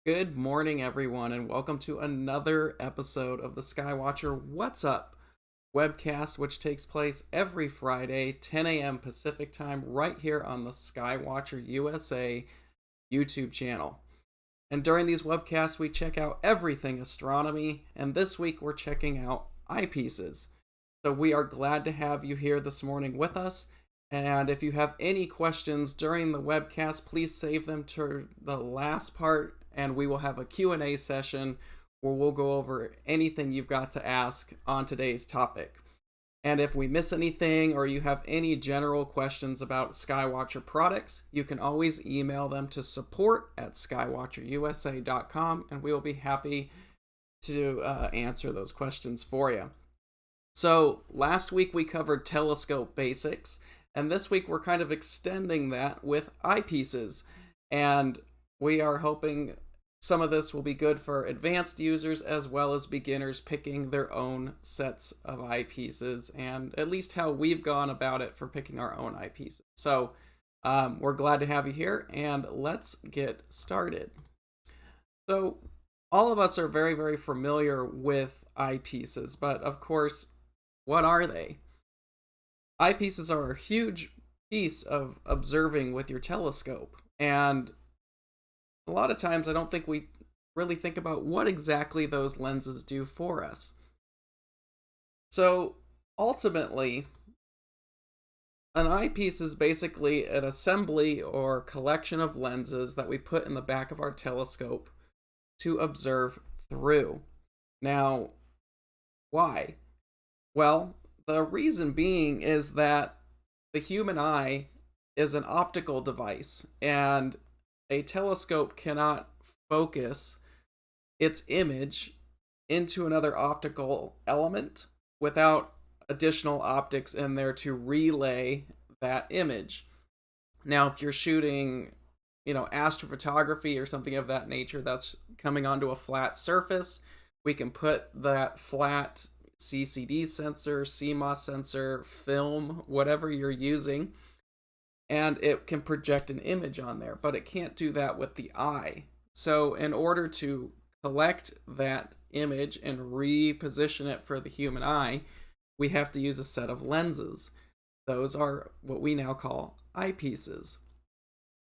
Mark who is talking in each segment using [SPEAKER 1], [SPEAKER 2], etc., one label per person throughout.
[SPEAKER 1] Good morning, everyone, and welcome to another episode of the Skywatcher What's Up webcast, which takes place every Friday, 10 a.m. Pacific time, right here on the Skywatcher USA YouTube channel. And during these webcasts, we check out everything astronomy, and this week we're checking out eyepieces. So we are glad to have you here this morning with us. And if you have any questions during the webcast, please save them to the last part, and we will have a Q&A session where we'll go over anything you've got to ask on today's topic. And if we miss anything or you have any general questions about Skywatcher products, you can always email them to support@skywatcherusa.com, and we will be happy to answer those questions for you. So last week we covered telescope basics, and this week we're kind of extending that with eyepieces. And we are hoping some of this will be good for advanced users as well as beginners picking their own sets of eyepieces, and at least how we've gone about it for picking our own eyepieces. So we're glad to have you here, and let's get started. So all of us are very, very familiar with eyepieces, but of course, what are they? Eyepieces are a huge piece of observing with your telescope, and a lot of times I don't think we really think about what exactly those lenses do for us. So ultimately, an eyepiece is basically an assembly or collection of lenses that we put in the back of our telescope to observe through. Now, why? Well, the reason being is that the human eye is an optical device, and a telescope cannot focus its image into another optical element without additional optics in there to relay that image. Now, if you're shooting, astrophotography or something of that nature that's coming onto a flat surface, we can put that flat CCD sensor, CMOS sensor, film, whatever you're using, and it can project an image on there, but it can't do that with the eye. So in order to collect that image and reposition it for the human eye, we have to use a set of lenses. Those are what we now call eyepieces.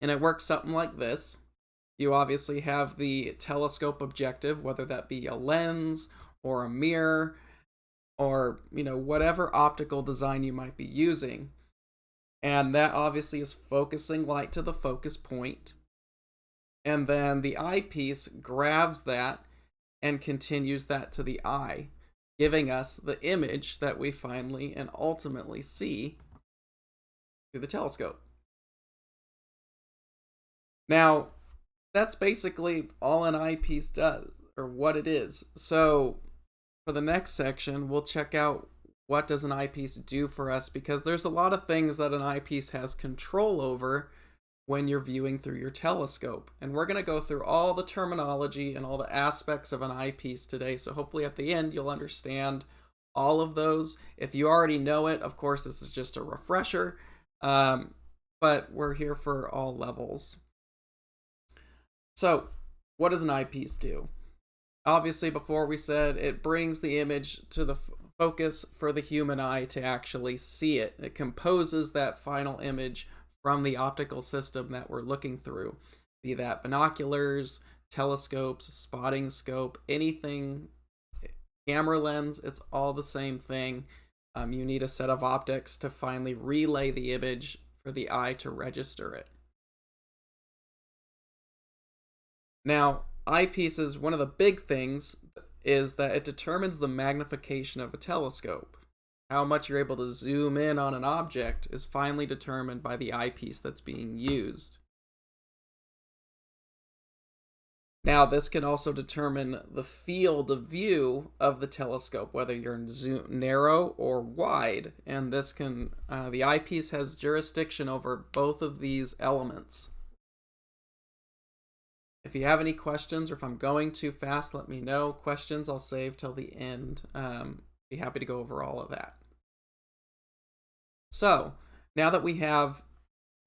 [SPEAKER 1] And it works something like this. You obviously have the telescope objective, whether that be a lens or a mirror or, whatever optical design you might be using. And that obviously is focusing light to the focus point. And then the eyepiece grabs that and continues that to the eye, giving us the image that we finally and ultimately see through the telescope. Now, that's basically all an eyepiece does, or what it is. So for the next section, we'll check out what does an eyepiece do for us, because there's a lot of things that an eyepiece has control over when you're viewing through your telescope. And we're going to go through all the terminology and all the aspects of an eyepiece today, so hopefully at the end you'll understand all of those. If you already know it, of course, this is just a refresher, but we're here for all levels. So what does an eyepiece do? Obviously, before we said it brings the image to the focus for the human eye to actually see it. It composes that final image from the optical system that we're looking through, be that binoculars, telescopes, spotting scope, anything, camera lens, it's all the same thing. You need a set of optics to finally relay the image for the eye to register it. Now, eyepieces, one of the big things is that it determines the magnification of a telescope. How much you're able to zoom in on an object is finally determined by the eyepiece that's being used. Now, this can also determine the field of view of the telescope, whether you're narrow or wide, and this can, the eyepiece has jurisdiction over both of these elements. If you have any questions, or if I'm going too fast, let me know. Questions I'll save till the end. Be happy to go over all of that. So, now that we have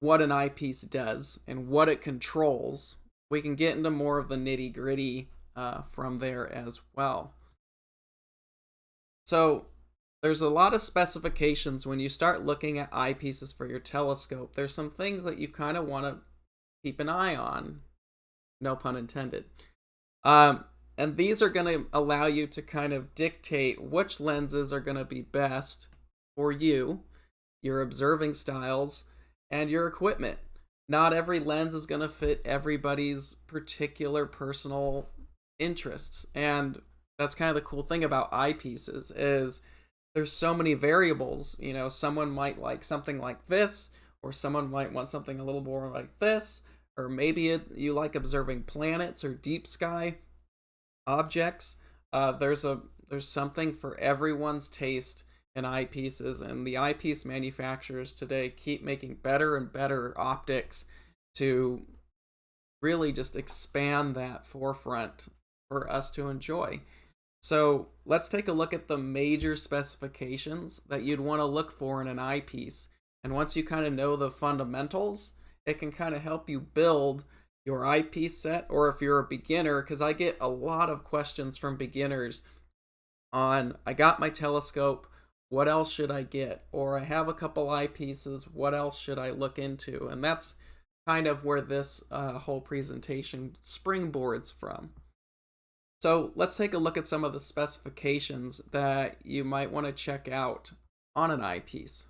[SPEAKER 1] what an eyepiece does and what it controls, we can get into more of the nitty-gritty from there as well. So there's a lot of specifications when you start looking at eyepieces for your telescope. There's some things that you kind of want to keep an eye on. No pun intended. And these are going to allow you to kind of dictate which lenses are going to be best for you, your observing styles, and your equipment. Not every lens is going to fit everybody's particular personal interests. And that's kind of the cool thing about eyepieces is there's so many variables. You know, someone might like something like this, or someone might want something a little more like this, or maybe you like observing planets or deep sky objects. There's something for everyone's taste in eyepieces, and the eyepiece manufacturers today keep making better and better optics to really just expand that forefront for us to enjoy. So let's take a look at the major specifications that you'd want to look for in an eyepiece. And once you kind of know the fundamentals, it can kind of help you build your eyepiece set. Or if you're a beginner, because I get a lot of questions from beginners on, I got my telescope, what else should I get? Or I have a couple eyepieces, what else should I look into? And that's kind of where this whole presentation springboards from. So let's take a look at some of the specifications that you might want to check out on an eyepiece.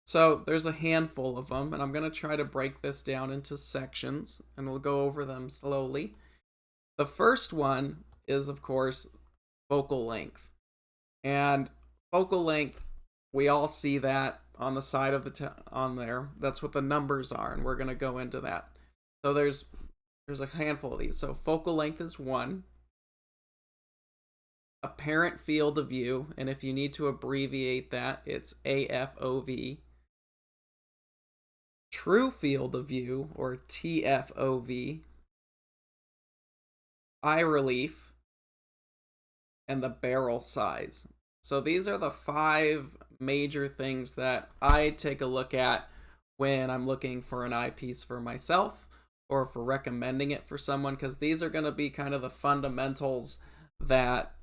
[SPEAKER 1] So there's a handful of them, and I'm going to try to break this down into sections, and we'll go over them slowly. The first one is, of course, focal length. And focal length, we all see that on the side of on there. That's what the numbers are, and we're going to go into that. So there's a handful of these. So focal length is 1. Apparent field of view, and if you need to abbreviate that, it's AFOV. True field of view, or TFOV. Eye relief, and the barrel size. So these are the 5 major things that I take a look at when I'm looking for an eyepiece for myself or for recommending it for someone, because these are going to be kind of the fundamentals that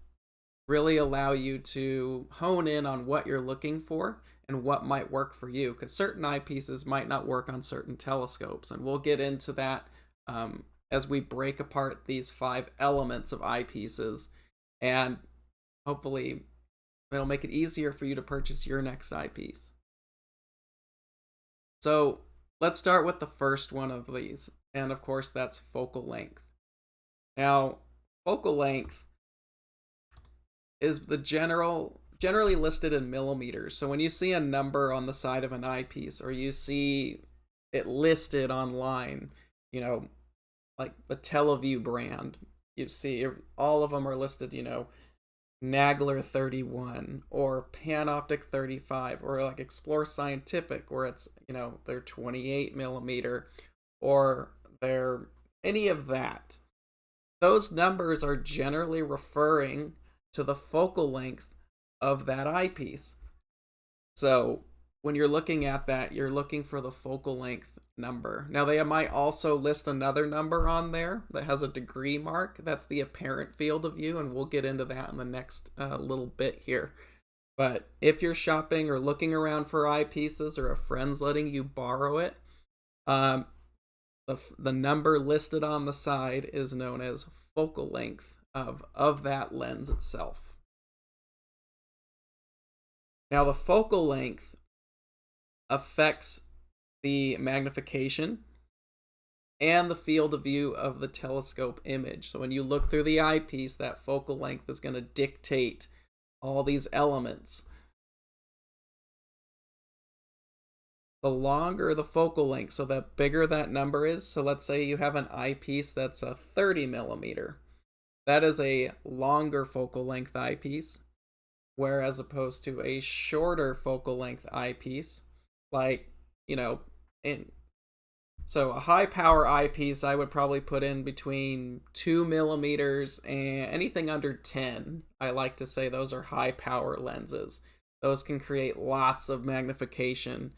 [SPEAKER 1] really allow you to hone in on what you're looking for and what might work for you, because certain eyepieces might not work on certain telescopes, and we'll get into that as we break apart these 5 elements of eyepieces, and hopefully it'll make it easier for you to purchase your next eyepiece. So let's start with the first one of these, and of course that's focal length. Now, focal length is generally listed in millimeters. So when you see a number on the side of an eyepiece, or you see it listed online, you know, like the TeleVue brand, you see all of them are listed, you know, Nagler 31 or Panoptic 35, or like Explore Scientific, where it's, you know, they're 28 millimeter, or they're any of that. Those numbers are generally referring to the focal length of that eyepiece. So when you're looking at that, you're looking for the focal length number. Now they might also list another number on there that has a degree mark. That's the apparent field of view, and we'll get into that in the next little bit here. But if you're shopping or looking around for eyepieces, or a friend's letting you borrow it, the number listed on the side is known as focal length of that lens itself. Now the focal length affects the magnification and the field of view of the telescope image. So when you look through the eyepiece, that focal length is going to dictate all these elements. The longer the focal length, so the bigger that number is. So let's say you have an eyepiece that's a 30 millimeter. That is a longer focal length eyepiece, whereas opposed to a shorter focal length eyepiece, like, you know, so a high power eyepiece I would probably put in between 2 millimeters and anything under 10. I like to say those are high power lenses. Those can create lots of magnification.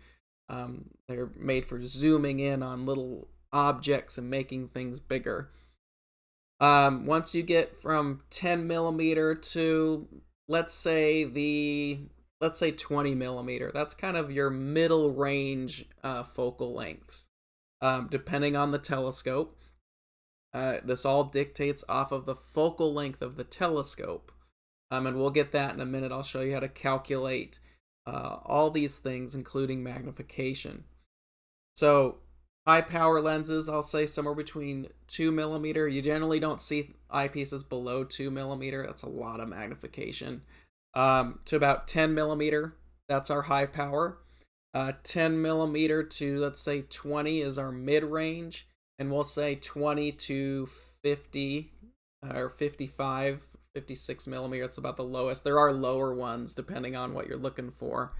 [SPEAKER 1] They're made for zooming in on little objects and making things bigger. Once you get from 10 millimeter to let's say 20 millimeter, that's kind of your middle range focal lengths, depending on the telescope. This all dictates off of the focal length of the telescope, and we'll get that in a minute. I'll show you how to calculate all these things, including magnification. So high power lenses, I'll say somewhere between 2 millimeter. You generally don't see eyepieces below 2 millimeter. That's a lot of magnification. To about 10 millimeter, that's our high power. 10 millimeter to, let's say, 20 is our mid range. And we'll say 20 to 50 or 55, 56 millimeter. It's about the lowest. There are lower ones depending on what you're looking for.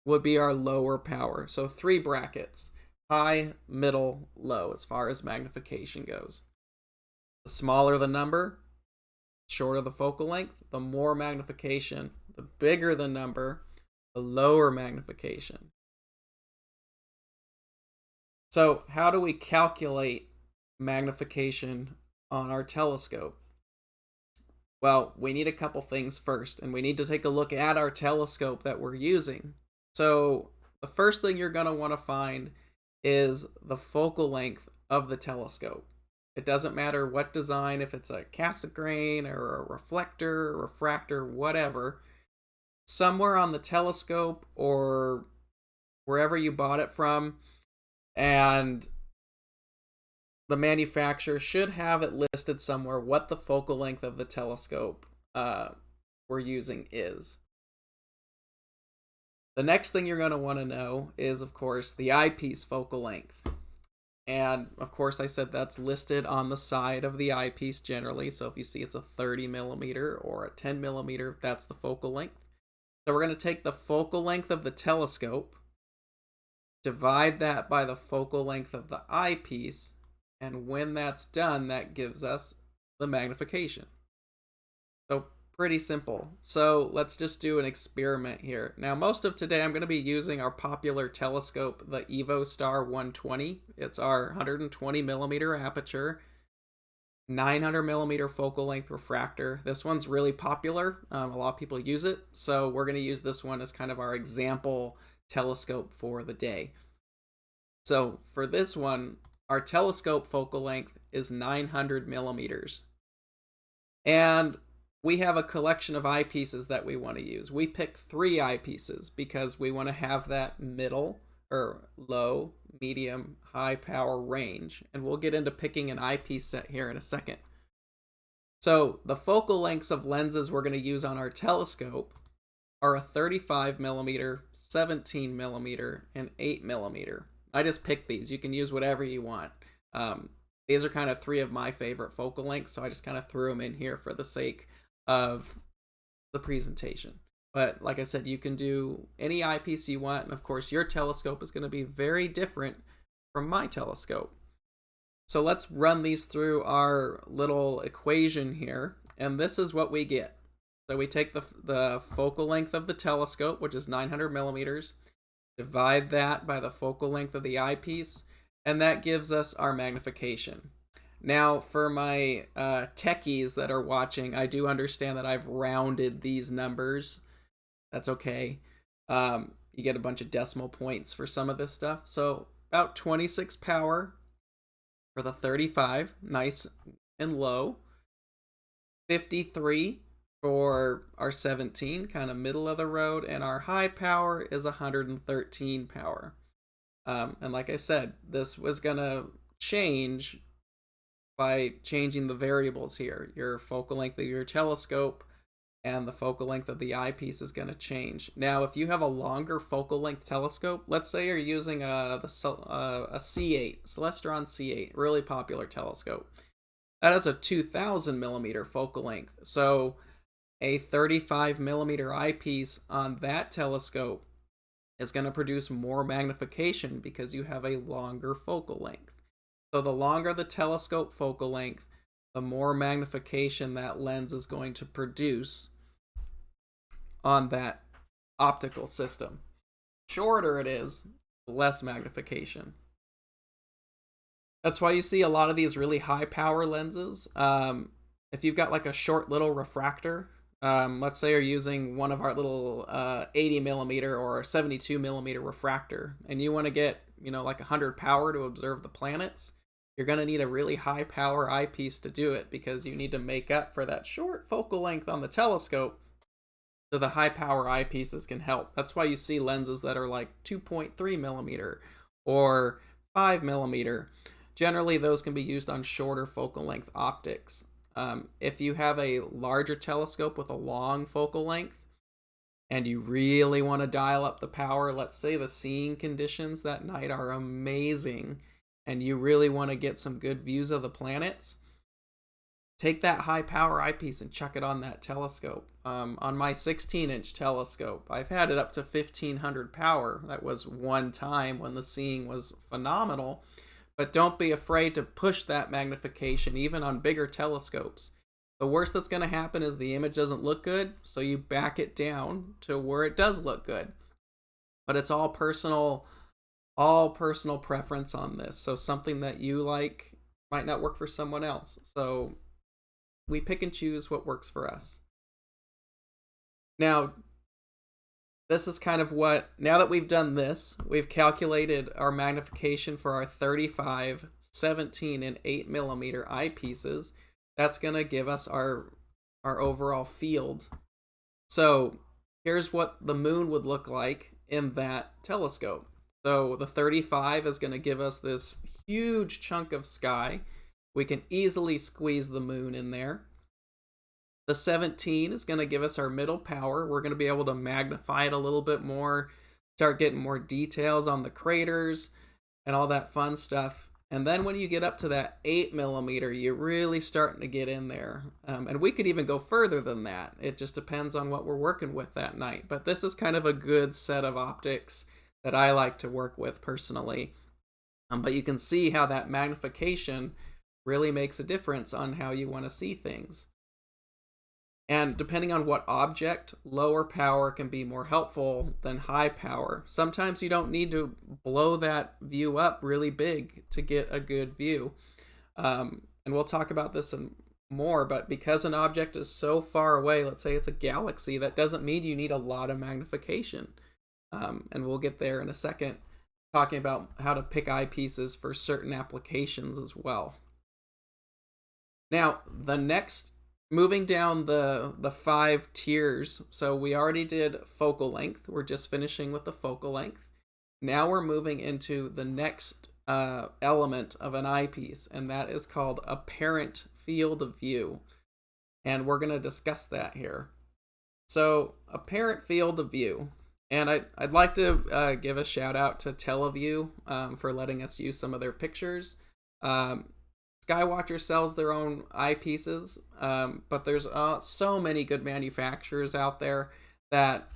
[SPEAKER 1] Would be our lower power. So 3 brackets: high, middle, low, as far as magnification goes. The smaller the number, shorter the focal length, the more magnification. The bigger the number, the lower magnification. So how do we calculate magnification on our telescope? Well, we need a couple things first, and we need to take a look at our telescope that we're using. So the first thing you're going to want to find is the focal length of the telescope. It doesn't matter what design, if it's a Cassegrain or a reflector, refractor, whatever. Somewhere on the telescope or wherever you bought it from, and the manufacturer should have it listed somewhere what the focal length of the telescope we're using is. The next thing you're going to want to know is, of course, the eyepiece focal length. And, of course, I said that's listed on the side of the eyepiece generally. So if you see it's a 30 millimeter or a 10 millimeter, that's the focal length. So we're going to take the focal length of the telescope, divide that by the focal length of the eyepiece, and when that's done, that gives us the magnification. So pretty simple. So let's just do an experiment here. Now, most of today I'm going to be using our popular telescope, the EvoStar 120. It's our 120 millimeter aperture, 900 millimeter focal length refractor. This one's really popular. A lot of people use it. So we're going to use this one as kind of our example telescope for the day. So for this one, our telescope focal length is 900 millimeters. And we have a collection of eyepieces that we want to use. We pick 3 eyepieces because we want to have that middle or low, medium, high power range. And we'll get into picking an eyepiece set here in a second. So the focal lengths of lenses we're going to use on our telescope are a 35 millimeter, 17 millimeter, and 8 millimeter. I just picked these. You can use whatever you want. These are kind of 3 of my favorite focal lengths, so I just kind of threw them in here for the sake of the presentation. But like I said, you can do any eyepiece you want, and of course your telescope is going to be very different from my telescope. So let's run these through our little equation here, and this is what we get. So we take the focal length of the telescope, which is 900 millimeters, divide that by the focal length of the eyepiece, and that gives us our magnification. Now, for my techies that are watching, I do understand that I've rounded these numbers. That's okay. You get a bunch of decimal points for some of this stuff. So about 26 power for the 35, nice and low. 53 for our 17, kind of middle of the road, and our high power is 113 power. And like I said, this was gonna change by changing the variables here. Your focal length of your telescope and the focal length of the eyepiece is gonna change. Now, if you have a longer focal length telescope, let's say you're using a C8, Celestron C8, really popular telescope. That has a 2000 millimeter focal length. So a 35 millimeter eyepiece on that telescope is going to produce more magnification because you have a longer focal length. So the longer the telescope focal length, the more magnification that lens is going to produce on that optical system. Shorter it is, less magnification. That's why you see a lot of these really high power lenses. If you've got like a short little refractor, let's say you're using one of our little 80 millimeter or 72 millimeter refractor, and you want to get, like 100 power to observe the planets, you're going to need a really high power eyepiece to do it, because you need to make up for that short focal length on the telescope. So the high power eyepieces can help. That's why you see lenses that are like 2.3 millimeter or 5 millimeter. Generally, those can be used on shorter focal length optics. If you have a larger telescope with a long focal length and you really want to dial up the power, let's say the seeing conditions that night are amazing and you really want to get some good views of the planets, take that high power eyepiece and chuck it on that telescope. On my 16-inch telescope, I've had it up to 1500 power. That was one time when the seeing was phenomenal. But don't be afraid to push that magnification, even on bigger telescopes. The worst that's going to happen is the image doesn't look good, so you back it down to where it does look good. But it's all personal preference on this. So something that you like might not work for someone else. So we pick and choose what works for us. Now, this is kind of now that we've done this, we've calculated our magnification for our 35, 17, and 8 millimeter eyepieces. That's going to give us our overall field. So here's what the moon would look like in that telescope. So the 35 is going to give us this huge chunk of sky. We can easily squeeze the moon in there. The 17 is going to give us our middle power. We're going to be able to magnify it a little bit more, start getting more details on the craters and all that fun stuff. And then when you get up to that 8 millimeter, you're really starting to get in there. And we could even go further than that. It just depends on what we're working with that night. But this is kind of a good set of optics that I like to work with personally. But you can see how that magnification really makes a difference on how you want to see things. And depending on what object, lower power can be more helpful than high power. Sometimes you don't need to blow that view up really big to get a good view. And we'll talk about this more, but because an object is so far away, let's say it's a galaxy, that doesn't mean you need a lot of magnification. And we'll get there in a second, talking about how to pick eyepieces for certain applications as well. Now, moving down the 5 tiers, so we already did focal length. We're just finishing with the focal length. Now we're moving into the next element of an eyepiece, and that is called apparent field of view. And we're going to discuss that here. So apparent field of view. And I'd like to give a shout out to TeleVue for letting us use some of their pictures. Skywatcher sells their own eyepieces, but there's so many good manufacturers out there that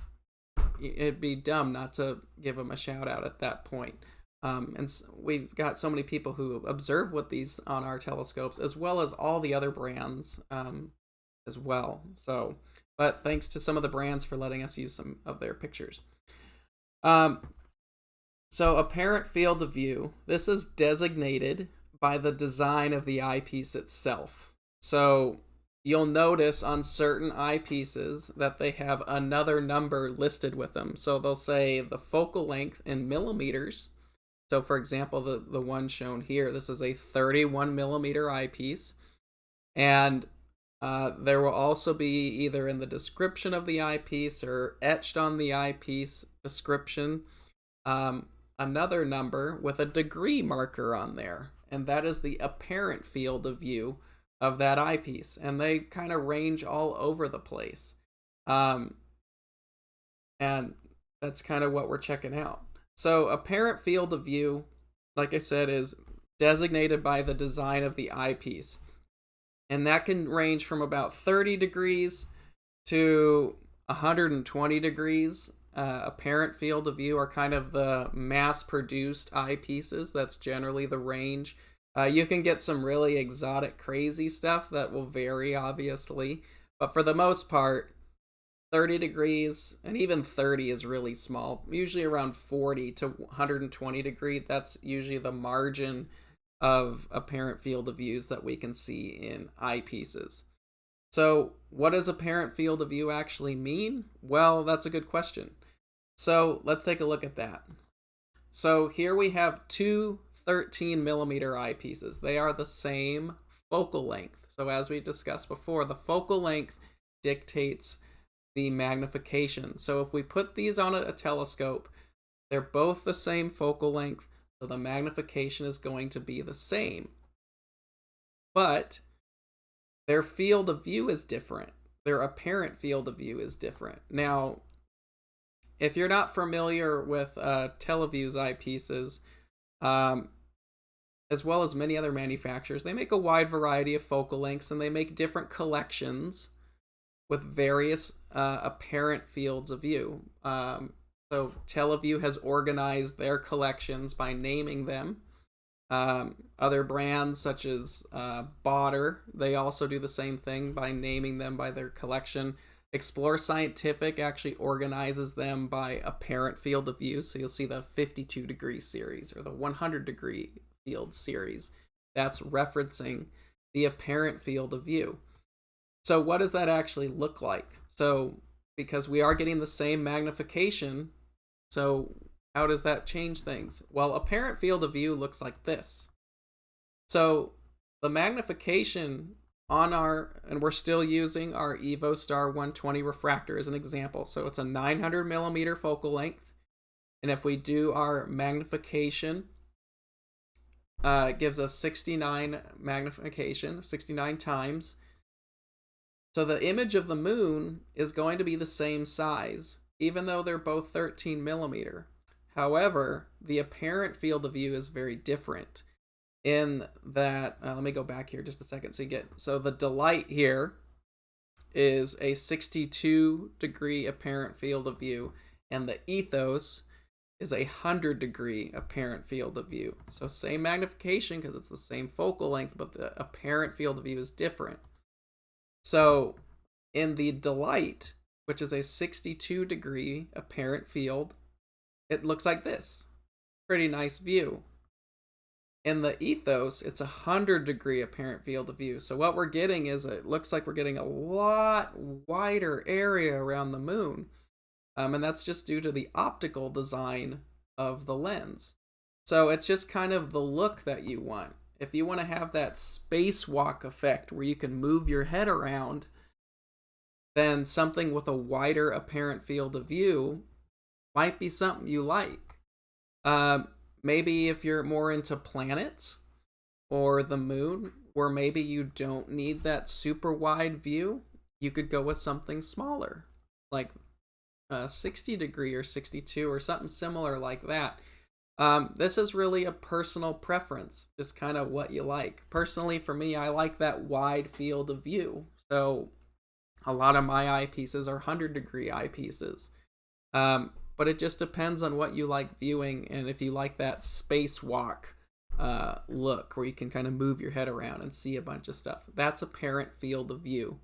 [SPEAKER 1] it'd be dumb not to give them a shout out at that point. And we've got so many people who observe with these on our telescopes, as well as all the other brands as well. But thanks to some of the brands for letting us use some of their pictures. So apparent field of view, this is designated by the design of the eyepiece itself. So you'll notice on certain eyepieces that they have another number listed with them. So they'll say the focal length in millimeters. So for example, the one shown here, this is a 31 millimeter eyepiece. And there will also be either in the description of the eyepiece or etched on the eyepiece description, another number with a degree marker on there. And that is the apparent field of view of that eyepiece. And they kind of range all over the place. And that's kind of what we're checking out. So apparent field of view, like I said, is designated by the design of the eyepiece. And that can range from about 30 degrees to 120 degrees. Apparent field of view are kind of the mass-produced eyepieces. That's generally the range. You can get some really exotic, crazy stuff that will vary, obviously. But for the most part, 30 degrees, and even 30 is really small. Usually around 40 to 120 degrees, that's usually the margin of apparent field of views that we can see in eyepieces. So what does apparent field of view actually mean? Well, that's a good question. So let's take a look at that. So here we have two 13mm eyepieces. They are the same focal length. So as we discussed before, the focal length dictates the magnification. So if we put these on a telescope, they're both the same focal length, so the magnification is going to be the same. But their field of view is different. Their apparent field of view is different. Now, if you're not familiar with TeleVue's eyepieces, as well as many other manufacturers, they make a wide variety of focal lengths, and they make different collections with various apparent fields of view. So TeleVue has organized their collections by naming them. Other brands such as Botter, they also do the same thing by naming them by their collection. Explore Scientific actually organizes them by apparent field of view. So you'll see the 52-degree series or the 100-degree field series. That's referencing the apparent field of view. So what does that actually look like? So because we are getting the same magnification, so how does that change things? Well, apparent field of view looks like this. So the magnification on and we're still using our EvoStar 120 refractor as an example. So it's a 900mm focal length. And if we do our magnification, it gives us 69 magnification, 69 times. So the image of the moon is going to be the same size, even though they're both 13mm. However, the apparent field of view is very different in that, let me go back here just a second so the Delight here is a 62-degree apparent field of view, and the Ethos is a 100-degree apparent field of view. So same magnification because it's the same focal length, but the apparent field of view is different. So in the Delight, which is a 62-degree apparent field, it looks like this. Pretty nice view. In the Ethos, it's a 100-degree apparent field of view. So what we're getting is, it looks like we're getting a lot wider area around the moon. And that's just due to the optical design of the lens. So it's just kind of the look that you want. If you want to have that spacewalk effect where you can move your head around, then something with a wider apparent field of view might be something you like. Maybe if you're more into planets or the moon, or maybe you don't need that super wide view, you could go with something smaller, like 60-degree or 62 or something similar like that. This is really a personal preference, just kind of what you like. Personally, for me, I like that wide field of view. So a lot of my eyepieces are 100-degree eyepieces. But it just depends on what you like viewing, and if you like that spacewalk look where you can kind of move your head around and see a bunch of stuff. That's apparent field of view.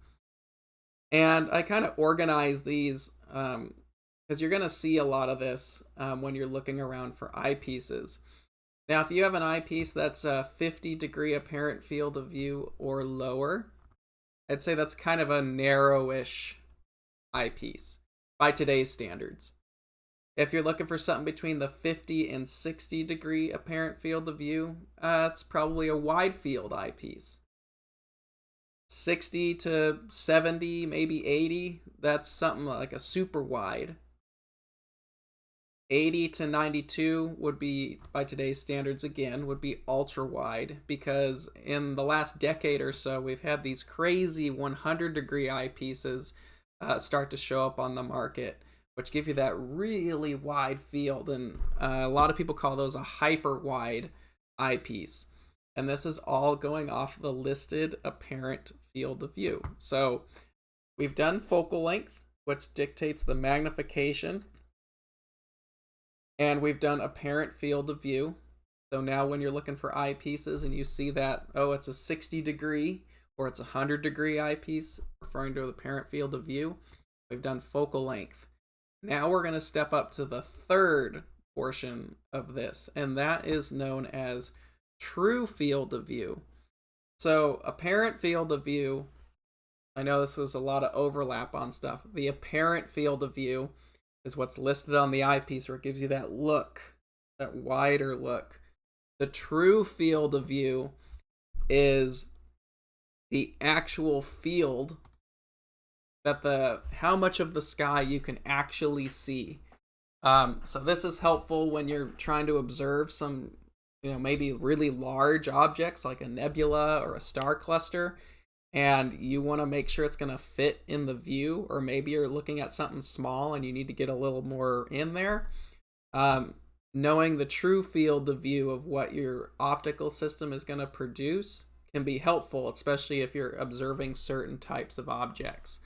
[SPEAKER 1] And I kind of organize these because you're going to see a lot of this when you're looking around for eyepieces. Now, if you have an eyepiece that's a 50-degree apparent field of view or lower, I'd say that's kind of a narrowish eyepiece by today's standards. If you're looking for something between the 50 and 60-degree apparent field of view, it's probably a wide field eyepiece. 60 to 70, maybe 80, that's something like a super wide. 80 to 92 would be, by today's standards again, would be ultra wide, because in the last decade or so, we've had these crazy 100-degree eyepieces start to show up on the market, which give you that really wide field, and a lot of people call those a hyper wide eyepiece. And this is all going off the listed apparent field of view. So we've done focal length, which dictates the magnification, and we've done apparent field of view. So now when you're looking for eyepieces and you see that, oh, it's a 60-degree or it's a 100-degree eyepiece, referring to the apparent field of view, we've done focal length. Now we're going to step up to the third portion of this, and that is known as true field of view. So apparent field of view, I know this was a lot of overlap on stuff. The apparent field of view is what's listed on the eyepiece, where it gives you that look, that wider look. The true field of view is the actual field, that how much of the sky you can actually see. So this is helpful when you're trying to observe some, maybe really large objects like a nebula or a star cluster, and you want to make sure it's going to fit in the view, or maybe you're looking at something small and you need to get a little more in there. Knowing the true field of view of what your optical system is going to produce can be helpful, especially if you're observing certain types of objects.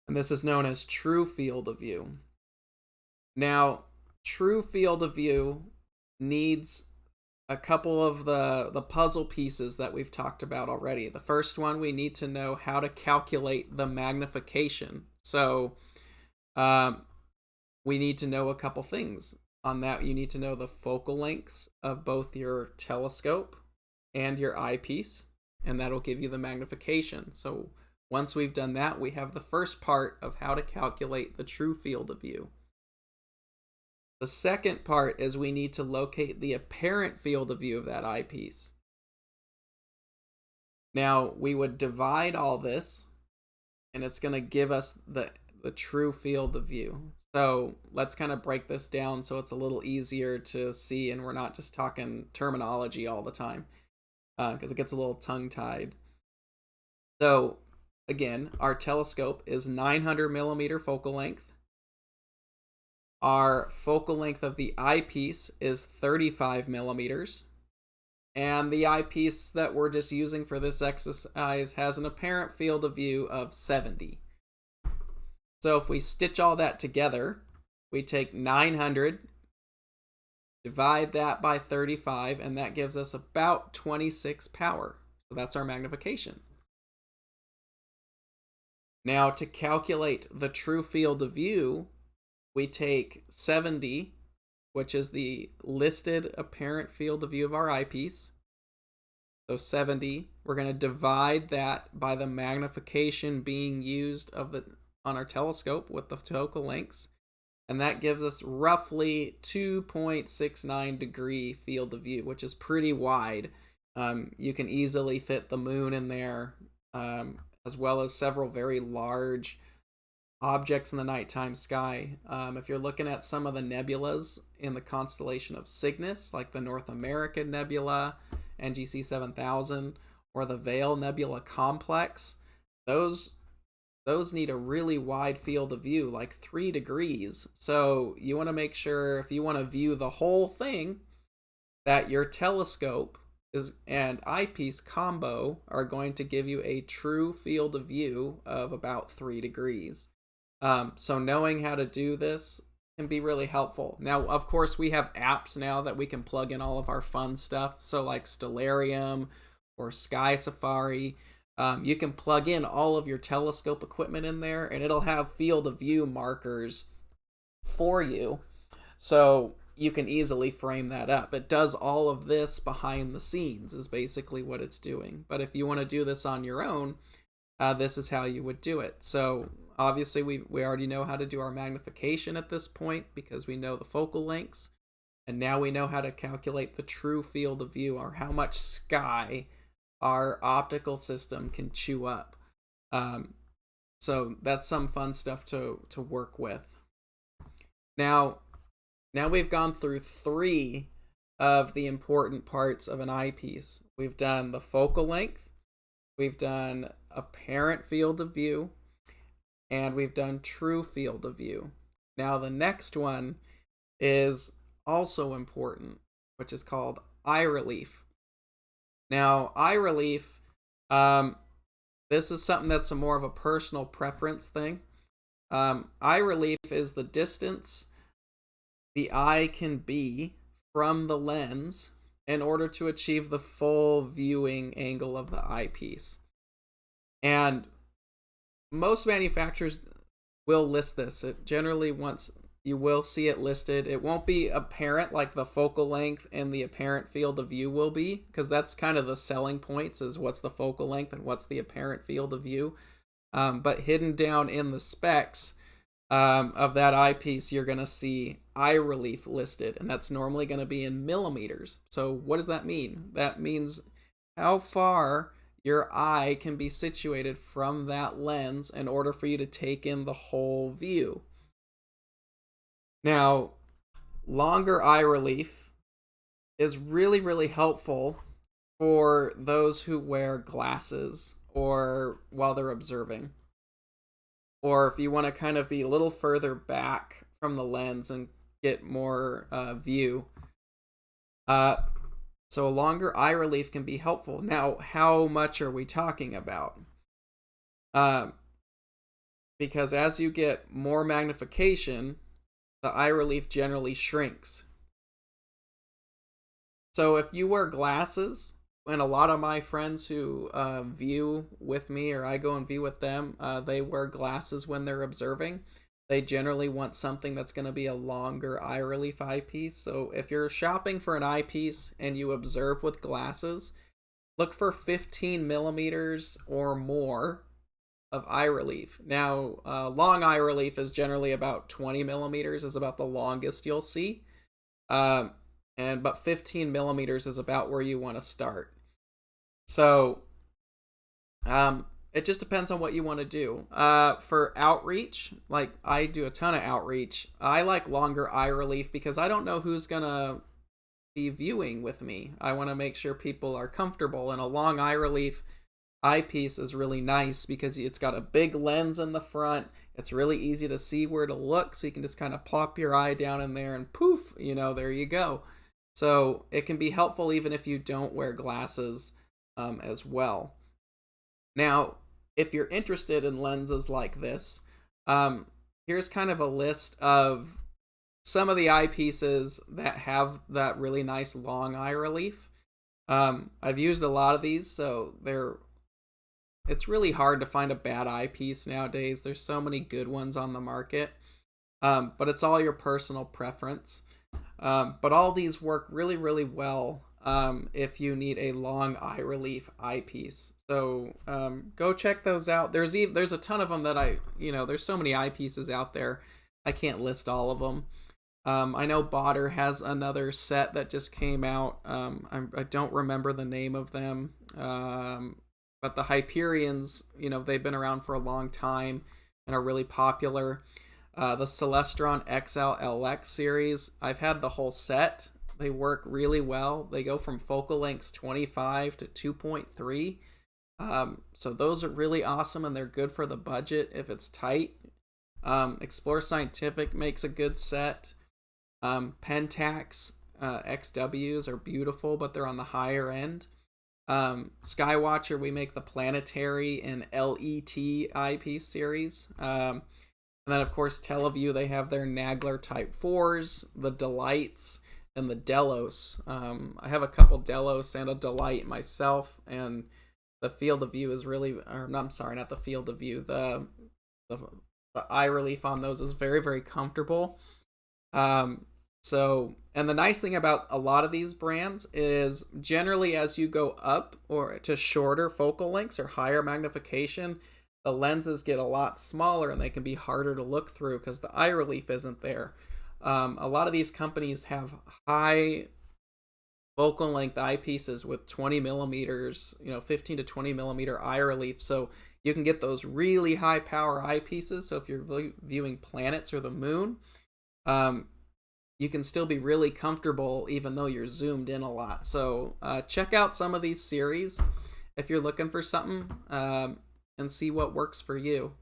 [SPEAKER 1] And this is known as true field of view. Now, true field of view needs a couple of the puzzle pieces that we've talked about already. The first one, we need to know how to calculate the magnification. So we need to know a couple things. On that, you need to know the focal lengths of both your telescope and your eyepiece, and that'll give you the magnification. So once we've done that, we have the first part of how to calculate the true field of view. The second part is we need to locate the apparent field of view of that eyepiece. Now, we would divide all this, and it's going to give us the true field of view. So let's kind of break this down so it's a little easier to see, and we're not just talking terminology all the time, because it gets a little tongue-tied. So again, our telescope is 900 millimeter focal length. Our focal length of the eyepiece is 35 millimeters. And the eyepiece that we're just using for this exercise has an apparent field of view of 70. So if we stitch all that together, we take 900, divide that by 35, and that gives us about 26 power. So that's our magnification. Now, to calculate the true field of view, we take 70, which is the listed apparent field of view of our eyepiece. So 70, we're going to divide that by the magnification being used on our telescope with the focal lengths, and that gives us roughly 2.69 degree field of view, which is pretty wide. You can easily fit the moon in there, as well as several very large objects in the nighttime sky. If you're looking at some of the nebulas in the constellation of Cygnus, like the North American Nebula, NGC 7000, or the Veil Nebula Complex, those need a really wide field of view, like 3 degrees. So you want to make sure, if you want to view the whole thing, that your telescope and eyepiece combo are going to give you a true field of view of about 3 degrees. So knowing how to do this can be really helpful. Now, of course, we have apps now that we can plug in all of our fun stuff. So like Stellarium or Sky Safari, you can plug in all of your telescope equipment in there, and it'll have field of view markers for you. So you can easily frame that up. It does all of this behind the scenes is basically what it's doing. But if you want to do this on your own, this is how you would do it. So obviously we already know how to do our magnification at this point because we know the focal lengths. And now we know how to calculate the true field of view, or how much sky our optical system can chew up. So that's some fun stuff to work with. Now we've gone through 3 of the important parts of an eyepiece. We've done the focal length, we've done apparent field of view, and we've done true field of view. Now the next one is also important, which is called eye relief. Now, eye relief, this is something that's more of a personal preference thing. Eye relief is the distance the eye can be from the lens in order to achieve the full viewing angle of the eyepiece. And most manufacturers will list this. It generally, once You will see it listed. It won't be apparent like the focal length and the apparent field of view will be, because that's kind of the selling points, is what's the focal length and what's the apparent field of view. But hidden down in the specs of that eyepiece, you're going to see eye relief listed, and that's normally going to be in millimeters. So what does that mean? That means how far your eye can be situated from that lens in order for you to take in the whole view. Now, longer eye relief is really, really helpful for those who wear glasses or while they're observing. Or if you want to kind of be a little further back from the lens and get more view. So a longer eye relief can be helpful. Now, how much are we talking about? Because as you get more magnification, the eye relief generally shrinks. So if you wear glasses, and a lot of my friends who view with me, or I go and view with them, they wear glasses when they're observing. They generally want something that's going to be a longer eye relief eyepiece. So if you're shopping for an eyepiece and you observe with glasses, look for 15 millimeters or more of eye relief. Now, long eye relief is generally about 20 millimeters is about the longest you'll see. But 15 millimeters is about where you want to start. So, it just depends on what you want to do. For outreach, like I do a ton of outreach, I like longer eye relief because I don't know who's gonna be viewing with me. I want to make sure people are comfortable, and a long eye relief eyepiece is really nice because it's got a big lens in the front. It's really easy to see where to look, so you can just kind of pop your eye down in there and poof, there you go. So it can be helpful even if you don't wear glasses as well. Now, if you're interested in lenses like this, here's kind of a list of some of the eyepieces that have that really nice long eye relief. I've used a lot of these, so it's really hard to find a bad eyepiece nowadays. There's so many good ones on the market, but it's all your personal preference. But all these work really, really well if you need a long eye relief eyepiece. So go check those out. There's a ton of them that there's so many eyepieces out there. I can't list all of them. I know Botter has another set that just came out. I don't remember the name of them. But the Hyperions, they've been around for a long time and are really popular. The Celestron XL-LX series, I've had the whole set. They work really well. They go from focal lengths 25 to 2.3. So those are really awesome, and they're good for the budget if it's tight. Explore Scientific makes a good set. Pentax XWs are beautiful, but they're on the higher end. Skywatcher, we make the Planetary and LET eyepiece series. And then, of course, TeleVue, they have their Nagler Type 4s, the Delights, and the Delos. I have a couple Delos and a Delight myself, and the field of view is really, I'm sorry, not the field of view, the eye relief on those is very, very comfortable. And the nice thing about a lot of these brands is generally as you go up or to shorter focal lengths or higher magnification, the lenses get a lot smaller and they can be harder to look through because the eye relief isn't there. A lot of these companies have high focal length eyepieces with 20 millimeters, 15 to 20 millimeter eye relief. So you can get those really high power eyepieces. So if you're viewing planets or the moon, you can still be really comfortable even though you're zoomed in a lot. So check out some of these series if you're looking for something and see what works for you.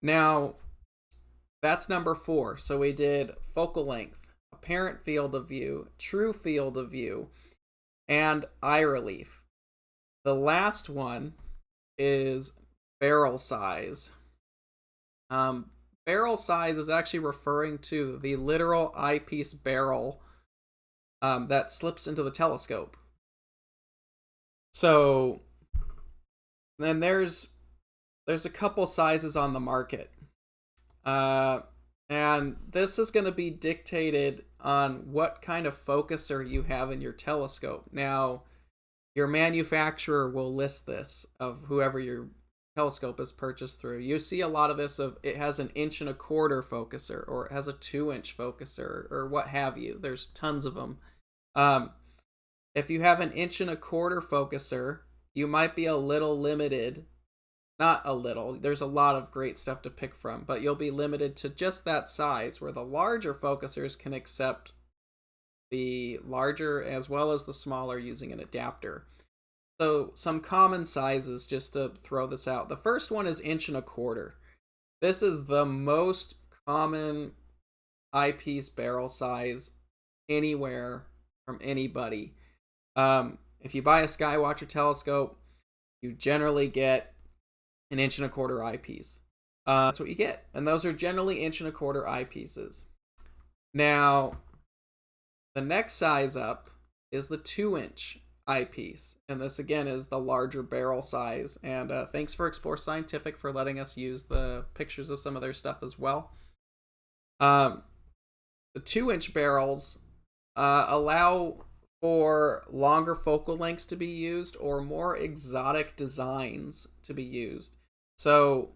[SPEAKER 1] Now, that's number 4. So we did focal length, apparent field of view, true field of view, and eye relief. The last one is barrel size. Barrel size is actually referring to the literal eyepiece barrel that slips into the telescope. So then there's a couple sizes on the market. And And this is going to be dictated on what kind of focuser you have in your telescope. Now, your manufacturer will list this of whoever your telescope is purchased through. You see a lot of this of it has an 1.25" focuser, or it has a 2" focuser, or what have you. There's tons of them. If you have an 1.25" focuser, you might be a little limited. Not a little, there's a lot of great stuff to pick from, but you'll be limited to just that size, where the larger focusers can accept the larger as well as the smaller using an adapter. So some common sizes, just to throw this out. The first one is 1.25". This is the most common eyepiece barrel size anywhere from anybody. If you buy a Skywatcher telescope, you generally get an 1.25" eyepiece. That's what you get. And those are generally 1.25" eyepieces. Now, the next size up is the 2" eyepiece. And this again is the larger barrel size. And thanks for Explore Scientific for letting us use the pictures of some of their stuff as well. The 2" barrels allow for longer focal lengths to be used, or more exotic designs to be used. So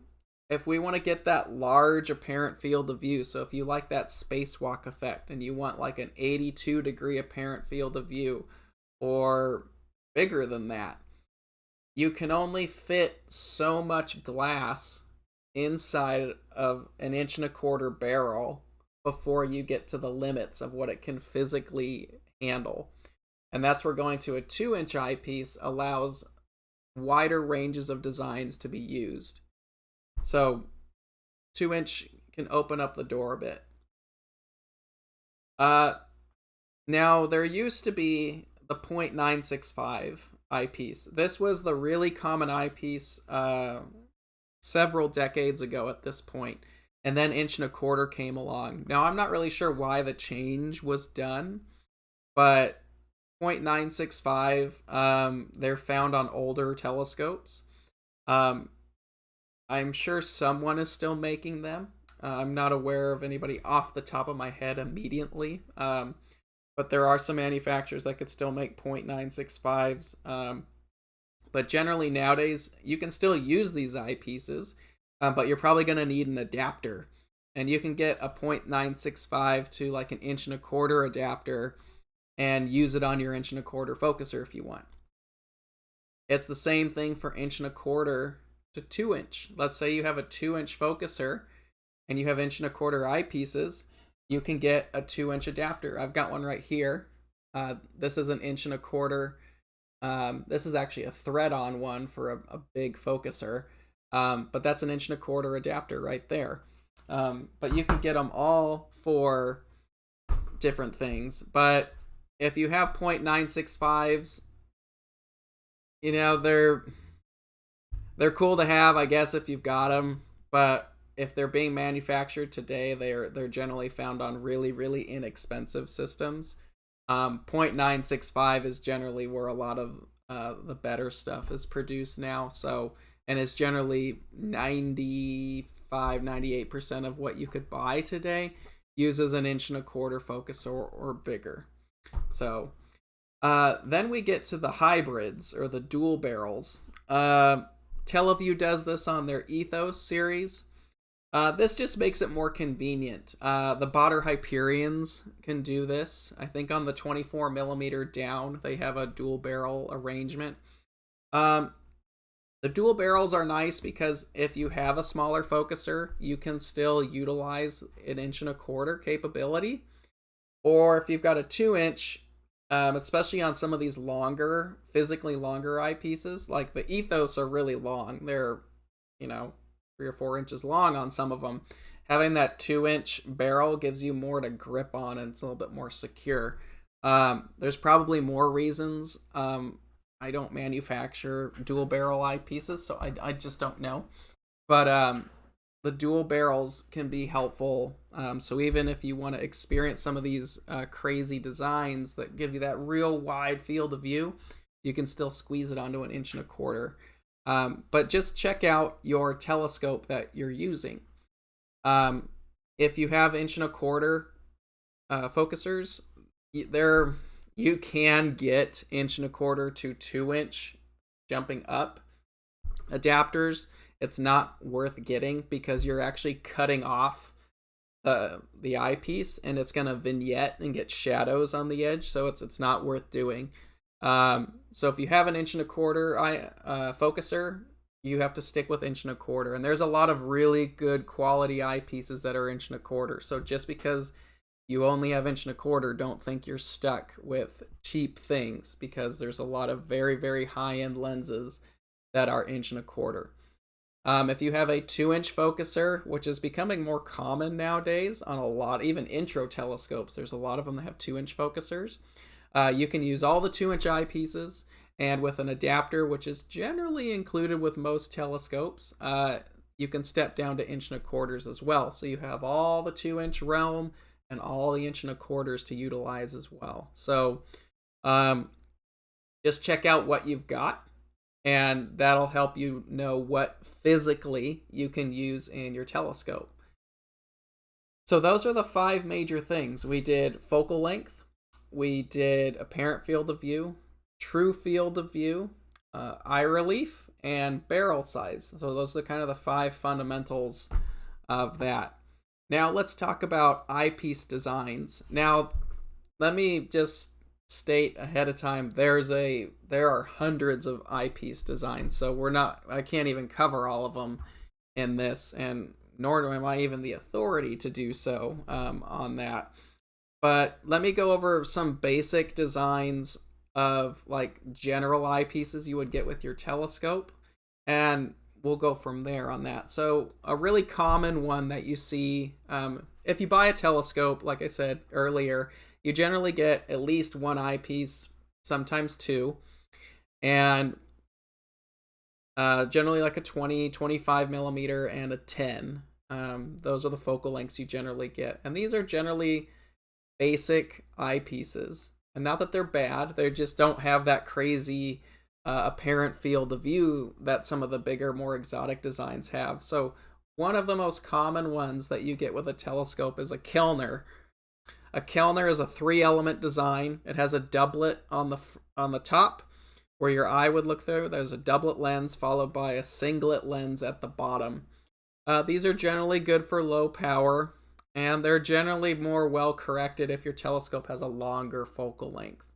[SPEAKER 1] if we want to get that large apparent field of view, so if you like that spacewalk effect and you want like an 82-degree apparent field of view, or bigger than that, you can only fit so much glass inside of an 1.25" barrel before you get to the limits of what it can physically handle. And that's where going to a 2" eyepiece allows wider ranges of designs to be used. So 2" can open up the door a bit. Now, there used to be the 0.965 eyepiece. This was the really common eyepiece several decades ago at this point. And then 1.25" came along. Now, I'm not really sure why the change was done, but 0.965, they're found on older telescopes. I'm sure someone is still making them. I'm not aware of anybody off the top of my head immediately. But there are some manufacturers that could still make 0.965s. But generally nowadays, you can still use these eyepieces, but you're probably going to need an adapter. And you can get a 0.965 to like an 1.25" adapter and use it on your 1.25" focuser if you want. It's the same thing for 1.25" to 2". Let's say you have a 2" focuser and you have 1.25" eyepieces. You can get a 2" adapter. I've got one right here. This is an 1.25". This is actually a thread-on one for a big focuser. But that's an 1.25" adapter right there. But you can get them all for different things. But if you have 0.965s, you know, they're cool to have, I guess, if you've got them. But if they're being manufactured today, they're generally found on really, really inexpensive systems. 0.965 is generally where a lot of the better stuff is produced now. So, and it's generally 95-98% of what you could buy today uses an 1.25" focus or bigger. So then we get to the hybrids, or the dual barrels. TeleVue does this on their Ethos series. This just makes it more convenient. The Botter Hyperions can do this. I think on the 24mm down, they have a dual barrel arrangement. The dual barrels are nice because if you have a smaller focuser, you can still utilize an 1.25" capability. Or if you've got a 2", especially on some of these longer, physically longer eyepieces, like the Ethos are really long. They're, 3 or 4 inches long on some of them. Having that 2" barrel gives you more to grip on, and it's a little bit more secure. There's probably more reasons. I don't manufacture dual barrel eyepieces, so I just don't know. But the dual barrels can be helpful. So even if you want to experience some of these crazy designs that give you that real wide field of view, you can still squeeze it onto an 1.25". But just check out your telescope that you're using. if you have 1.25" focusers, you can get 1.25" to 2" jumping up adapters. It's not worth getting because you're actually cutting off the eyepiece, and it's gonna vignette and get shadows on the edge, so it's not worth doing. So if you have an 1.25" focuser, you have to stick with 1.25", and there's a lot of really good quality eyepieces that are 1.25". So just because you only have 1.25", don't think you're stuck with cheap things, because there's a lot of very, very high-end lenses that are 1.25". If you have a 2" focuser, which is becoming more common nowadays on a lot, even intro telescopes, there's a lot of them that have 2" focusers. You can use all the 2" eyepieces, and with an adapter, which is generally included with most telescopes, you can step down to 1.25" as well. So you have all the 2" realm and all the 1.25" to utilize as well. So just check out what you've got, and that'll help you know what physically you can use in your telescope. So those are the 5 major things. We did focal length, we did apparent field of view, true field of view, eye relief, and barrel size. So those are kind of the 5 fundamentals of that. Now let's talk about eyepiece designs. Now, let me just state ahead of time, there are hundreds of eyepiece designs, so I can't even cover all of them in this, and nor am I even the authority to do so on that. But let me go over some basic designs of like general eyepieces you would get with your telescope, and we'll go from there on that. So a really common one that you see, if you buy a telescope, like I said earlier, you generally get at least 1 eyepiece, sometimes 2, and generally like a 20, 25 millimeter and a 10. Those are the focal lengths you generally get, and these are generally basic eyepieces. And not that they're bad, they just don't have that crazy apparent field of view that some of the bigger, more exotic designs have. So one of the most common ones that you get with a telescope is a Kellner. A Kellner is a 3-element design. It has a doublet on the top where your eye would look through. There's a doublet lens followed by a singlet lens at the bottom. These are generally good for low power, and they're generally more well corrected if your telescope has a longer focal length.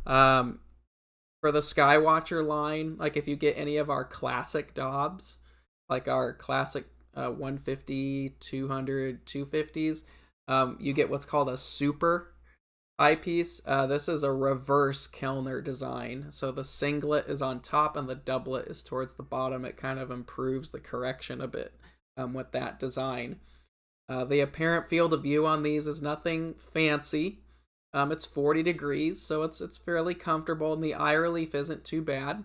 [SPEAKER 1] For the Skywatcher line, like if you get any of our classic Dobbs, like our classic 150, 200, 250s, you get what's called a super eyepiece. This is a reverse Kellner design. So the singlet is on top and the doublet is towards the bottom. It kind of improves the correction a bit with that design. The apparent field of view on these is nothing fancy. It's 40 degrees, so it's fairly comfortable, and the eye relief isn't too bad.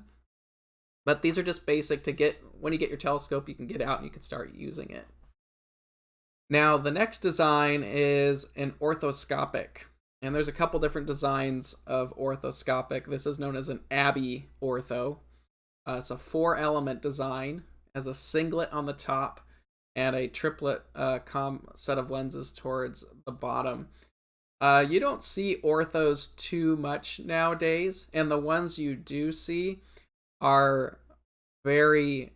[SPEAKER 1] But these are just basic to get. When you get your telescope, you can get out and you can start using it. Now, the next design is an orthoscopic, and there's a couple different designs of orthoscopic. This is known as an Abbey ortho. It's a 4-element design, has a singlet on the top and a triplet set of lenses towards the bottom. You don't see orthos too much nowadays, and the ones you do see are very,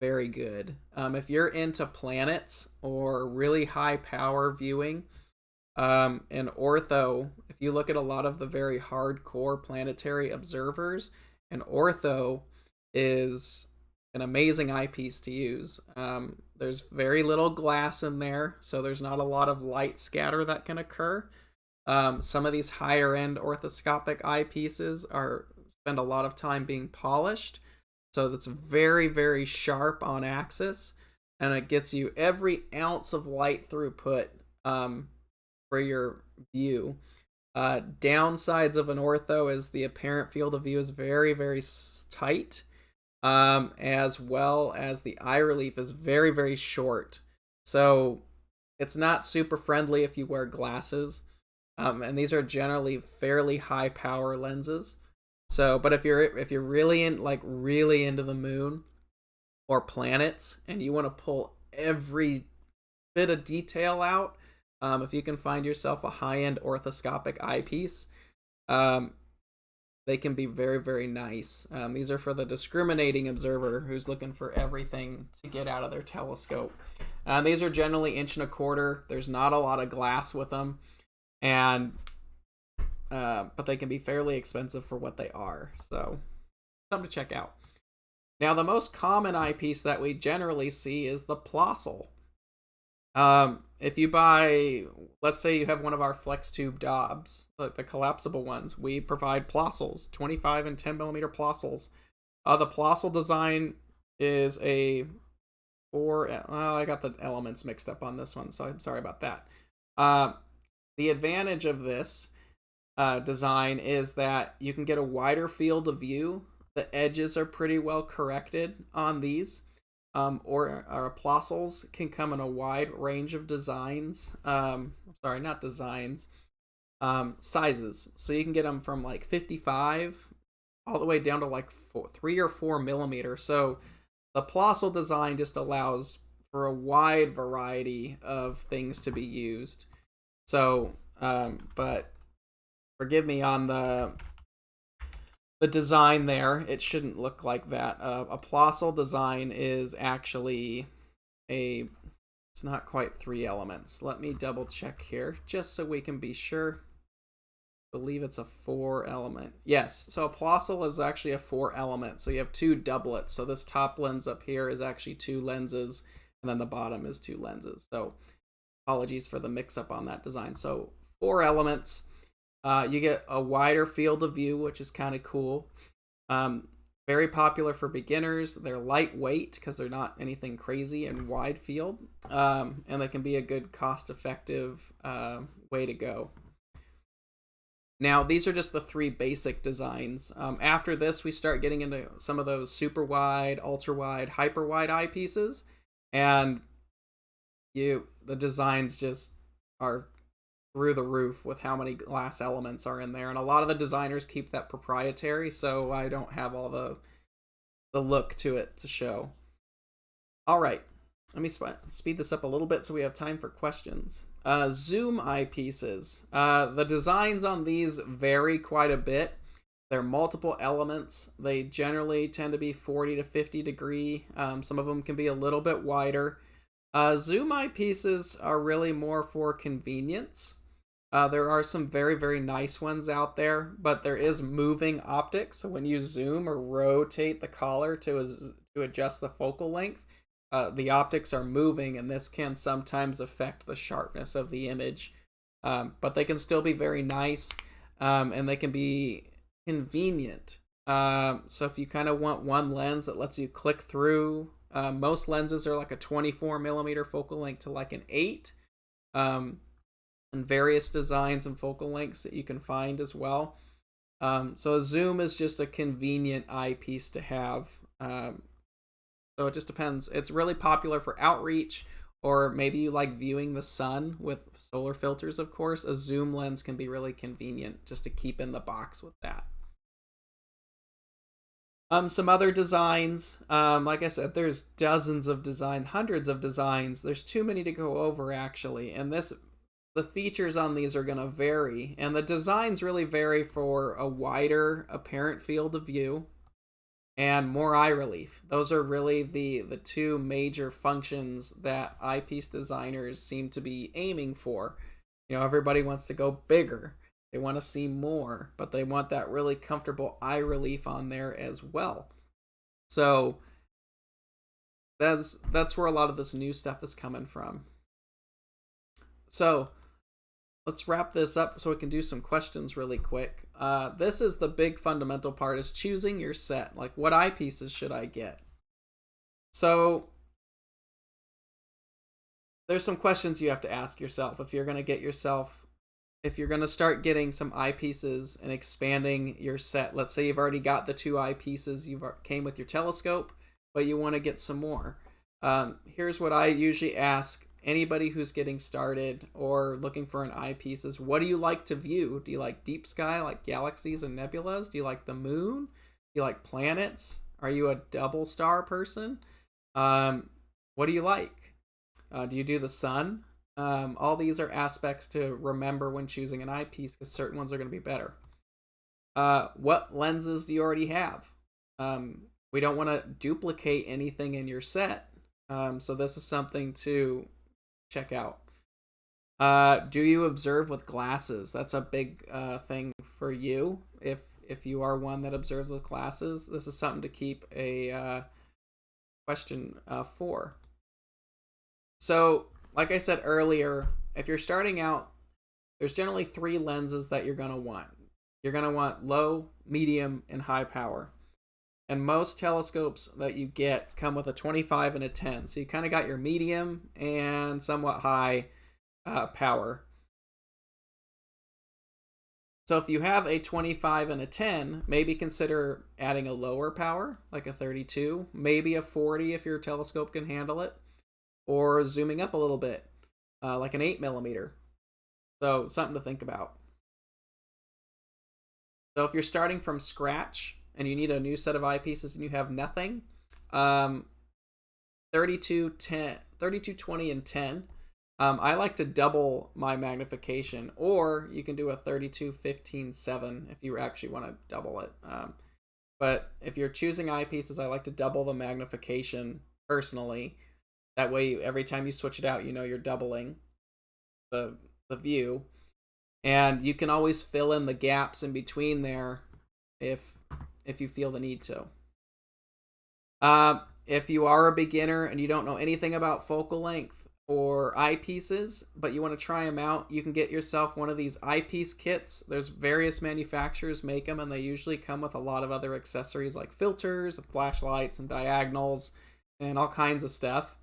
[SPEAKER 1] very good. If you're into planets or really high power viewing, an ortho, if you look at a lot of the very hardcore planetary observers, an ortho is an amazing eyepiece to use. There's very little glass in there, so there's not a lot of light scatter that can occur. Some of these higher end orthoscopic eyepieces spend a lot of time being polished, so that's very, very sharp on axis, and it gets you every ounce of light throughput for your view. Downsides of an ortho is the apparent field of view is very, very tight, as well as the eye relief is very, very short. So it's not super friendly if you wear glasses. And these are generally fairly high power lenses. So, but if you're really into the moon or planets and you want to pull every bit of detail out. If you can find yourself a high-end orthoscopic eyepiece, they can be very, very nice. These are for the discriminating observer who's looking for everything to get out of their telescope. These are generally 1.25 inches. There's not a lot of glass with them, and but they can be fairly expensive for what they are. So something to check out. Now, the most common eyepiece that we generally see is the Plössl. If you buy, let's say you have one of our flex tube Dobbs, the collapsible ones, we provide Plössls, 25 and 10 millimeter Plössls. The Plössl design is a I got the elements mixed up on this one, so I'm sorry about that. The advantage of this design is that you can get a wider field of view. The edges are pretty well corrected on these. Or our Plössls can come in a wide range of designs. Sorry, not designs. Sizes. So you can get them from like 55 all the way down to like 3 or 4 millimeter. So the Plössl design just allows for a wide variety of things to be used. So, but forgive me on the design there. It shouldn't look like that. A Plössl design is actually it's not quite 3 elements. Let me double check here just so we can be sure. I believe it's a 4 element. Yes, so a Plössl is actually a 4 element. So you have 2 doublets. So this top lens up here is actually 2 lenses, and then the bottom is 2 lenses. So apologies for the mix up on that design. So 4 elements. You get a wider field of view, which is kind of cool. Very popular for beginners. They're lightweight because they're not anything crazy and wide field. And they can be a good cost-effective way to go. Now, these are just the 3 basic designs. After this, we start getting into some of those super wide, ultra wide, hyper wide eyepieces. And the designs just are through the roof with how many glass elements are in there, and a lot of the designers keep that proprietary, so I don't have all the look to it to show. All right, let me speed this up a little bit so we have time for questions. Zoom eyepieces. The designs on these vary quite a bit. They're multiple elements. They generally tend to be 40 to 50 degree. Some of them can be a little bit wider. Zoom eyepieces are really more for convenience. There are some very, very nice ones out there, but there is moving optics. So when you zoom or rotate the collar to adjust the focal length, the optics are moving, and this can sometimes affect the sharpness of the image. But they can still be very nice, and they can be convenient. So if you kind of want one lens that lets you click through, most lenses are like a 24 millimeter focal length to like an 8. And various designs and focal lengths that you can find as well. So a zoom is just a convenient eyepiece to have. So it just depends. It's really popular for outreach, or maybe you like viewing the sun with solar filters, of course. A zoom lens can be really convenient just to keep in the box with that. Some other designs, like I said, there's dozens of designs, hundreds of designs. There's too many to go over, actually. And the features on these are going to vary, and the designs really vary for a wider apparent field of view and more eye relief. Those are really the 2 major functions that eyepiece designers seem to be aiming for. You know, everybody wants to go bigger. They want to see more, but they want that really comfortable eye relief on there as well. So that's where a lot of this new stuff is coming from. So let's wrap this up so we can do some questions really quick. This is the big fundamental part, is choosing your set. Like, what eyepieces should I get? So there's some questions you have to ask yourself if you're going to start getting some eyepieces and expanding your set. Let's say you've already got the 2 eyepieces you came with your telescope, but you want to get some more. Here's what I usually ask anybody who's getting started or looking for an eyepiece is, what do you like to view? Do you like deep sky, like galaxies and nebulas? Do you like the moon? Do you like planets? Are you a double star person? What do you like? Do you do the sun? All these are aspects to remember when choosing an eyepiece, because certain ones are going to be better. What lenses do you already have? We don't want to duplicate anything in your set, so this is something to check out. Do you observe with glasses? That's a big thing for you. If you are one that observes with glasses, this is something to keep a question for. So, like I said earlier, if you're starting out, there's generally 3 lenses that you're going to want. You're going to want low, medium, and high power. And most telescopes that you get come with a 25 and a 10. So you kind of got your medium and somewhat high power. So if you have a 25 and a 10, maybe consider adding a lower power, like a 32, maybe a 40 if your telescope can handle it, or zooming up a little bit, like an 8mm. So something to think about. So if you're starting from scratch and you need a new set of eyepieces and you have nothing, 32, 10, 32, 20, and 10. I like to double my magnification, or you can do a 32, 15, 7 if you actually want to double it. But if you're choosing eyepieces, I like to double the magnification personally. That way, every time you switch it out, you know you're doubling the view. And you can always fill in the gaps in between there if you feel the need to. If you are a beginner and you don't know anything about focal length or eyepieces, but you want to try them out, you can get yourself one of these eyepiece kits. There's various manufacturers make them, and they usually come with a lot of other accessories like filters, flashlights, and diagonals, and all kinds of stuff.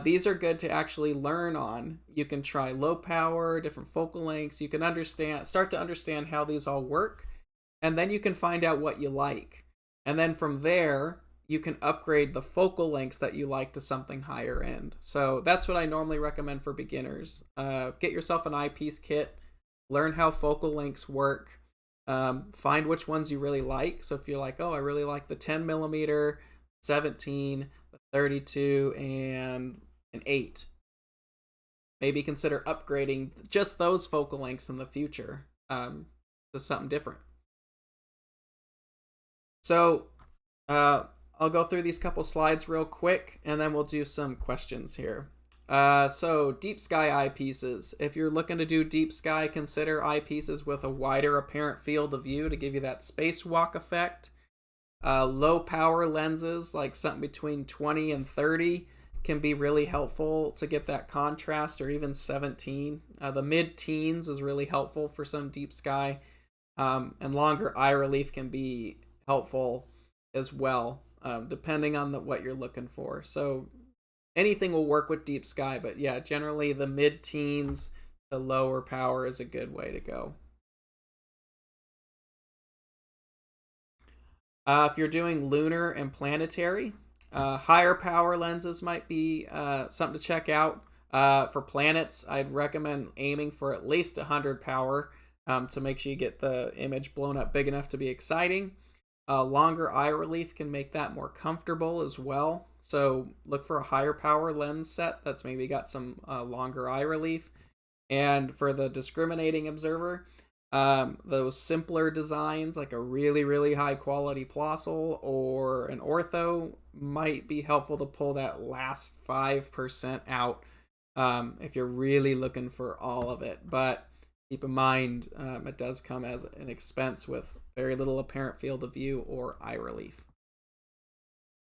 [SPEAKER 1] These are good to actually learn on. You can try low power, different focal lengths. You can start to understand how these all work, and then you can find out what you like. And then from there, you can upgrade the focal lengths that you like to something higher end. So that's what I normally recommend for beginners. Get yourself an eyepiece kit, learn how focal lengths work, find which ones you really like. So if you're like, oh, I really like the 10mm, 17, the 32, and an 8, maybe consider upgrading just those focal lengths in the future to something different. So I'll go through these couple slides real quick, and then we'll do some questions here. So deep sky eyepieces. If you're looking to do deep sky, consider eyepieces with a wider apparent field of view to give you that spacewalk effect. Low power lenses, like something between 20 and 30, can be really helpful to get that contrast, or even 17. The mid-teens is really helpful for some deep sky, and longer eye relief can be helpful as well, depending on what you're looking for. So anything will work with deep sky, but yeah, generally the mid-teens to lower power is a good way to go. If you're doing lunar and planetary, higher power lenses might be something to check out. For planets, I'd recommend aiming for at least 100 power to make sure you get the image blown up big enough to be exciting. Longer eye relief can make that more comfortable as well. So look for a higher power lens set that's maybe got some longer eye relief. And for the discriminating observer, those simpler designs like a really, really high quality Plossl or an Ortho might be helpful to pull that last 5% out if you're really looking for all of it. But keep in mind, it does come as an expense with very little apparent field of view or eye relief.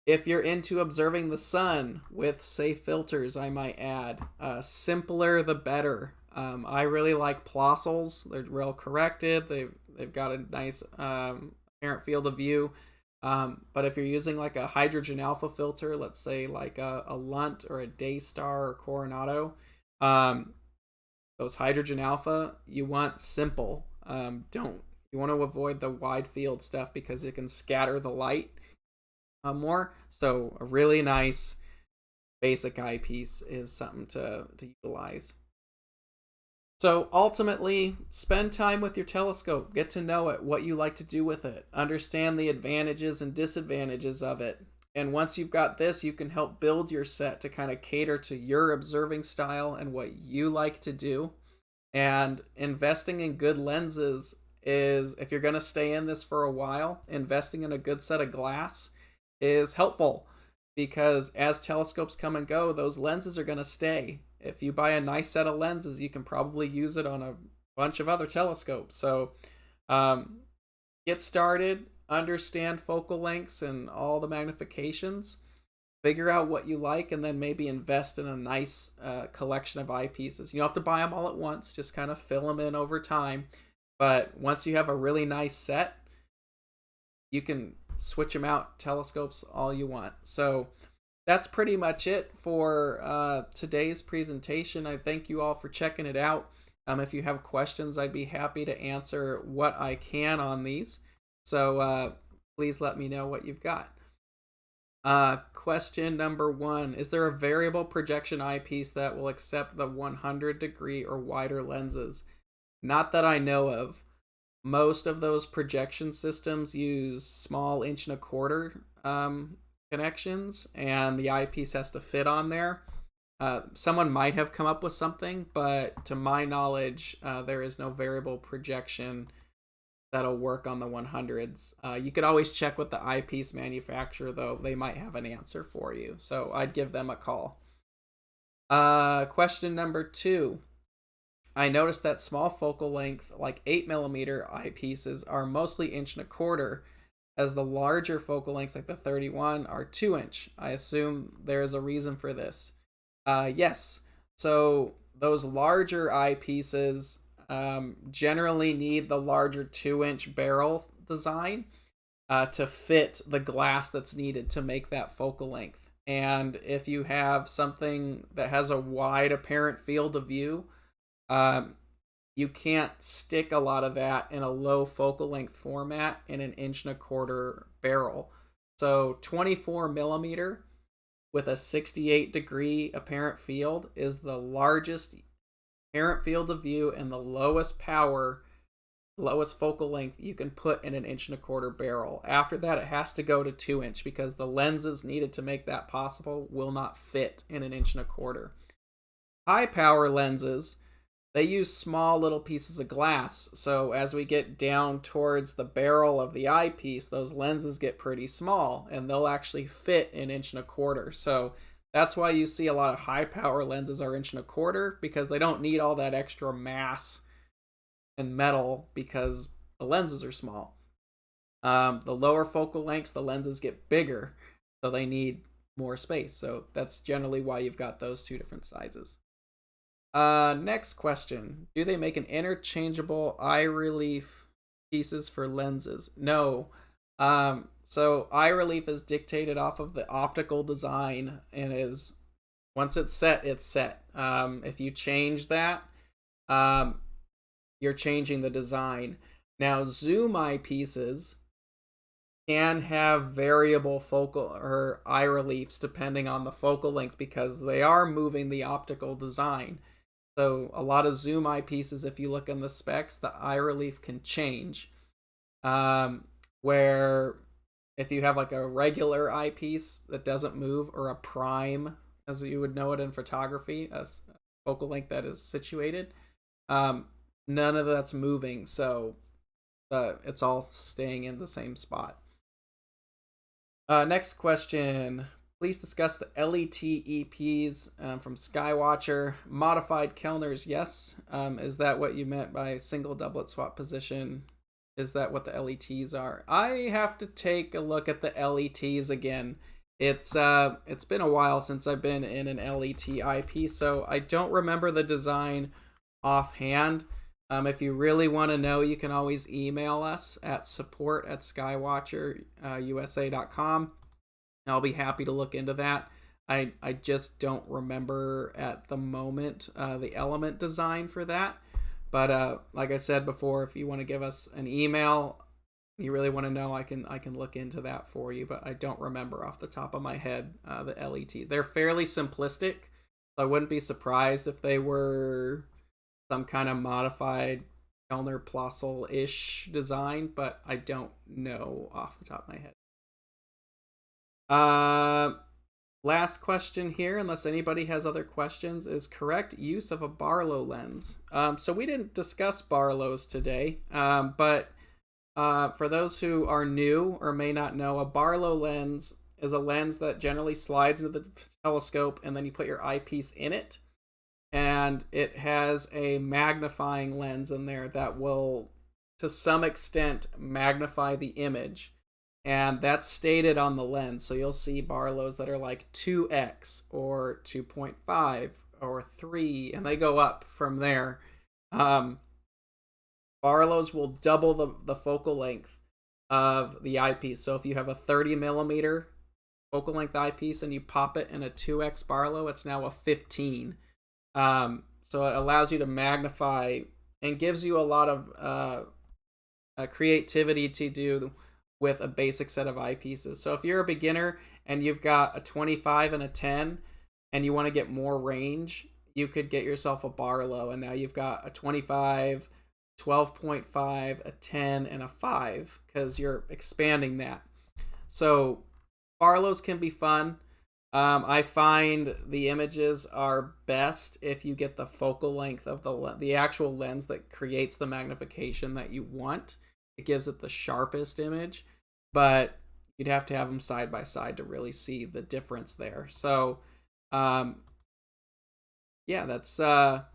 [SPEAKER 1] If you're into observing the sun with safe filters, I might add, simpler the better. I really like Plossls. They're well corrected. They've got a nice apparent field of view. But if you're using like a hydrogen alpha filter, let's say like a Lunt or a Daystar or Coronado, those hydrogen alpha, you want simple. You want to avoid the wide field stuff because it can scatter the light more. So a really nice basic eyepiece is something to utilize. So ultimately, spend time with your telescope. Get to know it, what you like to do with it. Understand the advantages and disadvantages of it. And once you've got this, you can help build your set to kind of cater to your observing style and what you like to do. And investing in good lenses is, if you're going to stay in this for a while, investing in a good set of glass is helpful, because as telescopes come and go, those lenses are going to stay. If you buy a nice set of lenses, you can probably use it on a bunch of other telescopes. So get started, understand focal lengths and all the magnifications, figure out what you like, and then maybe invest in a nice collection of eyepieces. You don't have to buy them all at once, just kind of fill them in over time. But once you have a really nice set, you can switch them out telescopes all you want. So that's pretty much it for today's presentation. I thank you all for checking it out. If you have questions, I'd be happy to answer what I can on these. So please let me know what you've got. Question number 1. Is there a variable projection eyepiece that will accept the 100-degree or wider lenses? Not that I know of. Most of those projection systems use small 1.25" connections, and the eyepiece has to fit on there. Someone might have come up with something, but to my knowledge, there is no variable projection that'll work on the 100s. You could always check with the eyepiece manufacturer, though. They might have an answer for you, so I'd give them a call. Question number 2. I noticed that small focal length, like 8mm eyepieces, are mostly 1.25", as the larger focal lengths, like the 31, are 2". I assume there is a reason for this. Yes. So those larger eyepieces generally need the larger 2" barrel design to fit the glass that's needed to make that focal length. And if you have something that has a wide apparent field of view, you can't stick a lot of that in a low focal length format in an 1.25" barrel. So 24mm with a 68-degree apparent field is the largest apparent field of view and the lowest power, lowest focal length you can put in an 1.25" barrel. After that, it has to go to 2" because the lenses needed to make that possible will not fit in an 1.25". High power lenses, they use small little pieces of glass, so as we get down towards the barrel of the eyepiece, those lenses get pretty small, and they'll actually fit in 1.25". So that's why you see a lot of high power lenses are 1.25", because they don't need all that extra mass and metal because the lenses are small. The lower focal lengths, the lenses get bigger, so they need more space. So that's generally why you've got those two different sizes. Next question. Do they make an interchangeable eye relief pieces for lenses? No. So eye relief is dictated off of the optical design, and is, once it's set, it's set. If you change that, you're changing the design. Now, zoom eyepieces can have variable focal or eye reliefs depending on the focal length, because they are moving the optical design. So a lot of zoom eyepieces, if you look in the specs, the eye relief can change. Where if you have like a regular eyepiece that doesn't move, or a prime, as you would know it in photography, a focal length that is situated, none of that's moving, so it's all staying in the same spot. Next question. Please discuss the LET EPs from Skywatcher. Modified Kellners, yes. Is that what you meant by single doublet swap position? Is that what the LETs are? I have to take a look at the LETs again. It's been a while since I've been in an LET eyepiece, so I don't remember the design offhand. If you really want to know, you can always email us at support@skywatcherusa.com. I'll be happy to look into that. I just don't remember at the moment the element design for that. But like I said before, if you want to give us an email, you really want to know, I can look into that for you. But I don't remember off the top of my head the LET. They're fairly simplistic, so I wouldn't be surprised if they were some kind of modified Kellner-Plossl-ish design, but I don't know off the top of my head. Last question here, unless anybody has other questions, is correct use of a Barlow lens. So we didn't discuss Barlows today, but for those who are new or may not know, a Barlow lens is a lens that generally slides into the telescope, and then you put your eyepiece in it, and it has a magnifying lens in there that will, to some extent, magnify the image. And that's stated on the lens. So you'll see Barlows that are like 2x or 2.5 or 3, and they go up from there. Barlows will double the focal length of the eyepiece. So if you have a 30 millimeter focal length eyepiece and you pop it in a 2x Barlow, it's now a 15. So it allows you to magnify and gives you a lot of creativity to do with a basic set of eyepieces. So if you're a beginner and you've got a 25 and a 10 and you want to get more range, you could get yourself a Barlow, and now you've got a 25, 12.5, a 10, and a 5 because you're expanding that. So Barlows can be fun. I find the images are best if you get the focal length of the actual lens that creates the magnification that you want. It gives it the sharpest image, but you'd have to have them side by side to really see the difference there. So, yeah, that's all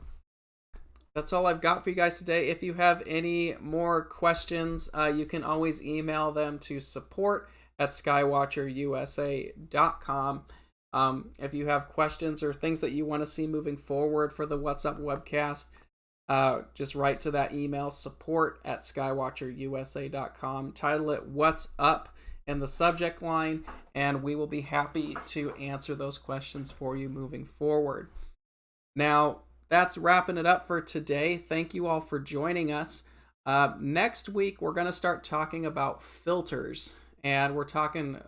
[SPEAKER 1] I've got for you guys today. If you have any more questions, you can always email them to support@skywatcherusa.com. If you have questions or things that you want to see moving forward for the What's Up webcast, just write to that email, support@skywatcherusa.com. Title it What's Up in the subject line, and we will be happy to answer those questions for you moving forward. Now, that's wrapping it up for today. Thank you all for joining us. Next week, we're going to start talking about filters, and we're talking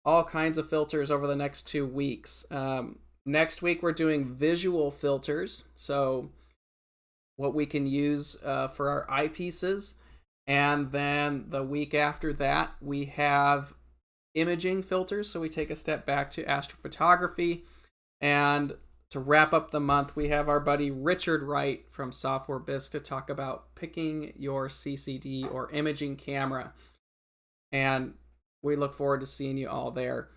[SPEAKER 1] all kinds of filters over the next 2 weeks. Next week, we're doing visual filters, so what we can use for our eyepieces. And then the week after that, we have imaging filters, so we take a step back to astrophotography. And to wrap up the month, we have our buddy Richard Wright from Software Biz to talk about picking your CCD or imaging camera. And we look forward to seeing you all there.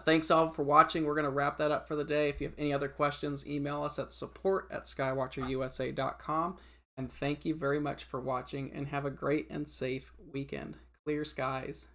[SPEAKER 1] Thanks all for watching. We're going to wrap that up for the day. If you have any other questions, email us at support@skywatcherusa.com. And thank you very much for watching, and have a great and safe weekend. Clear skies.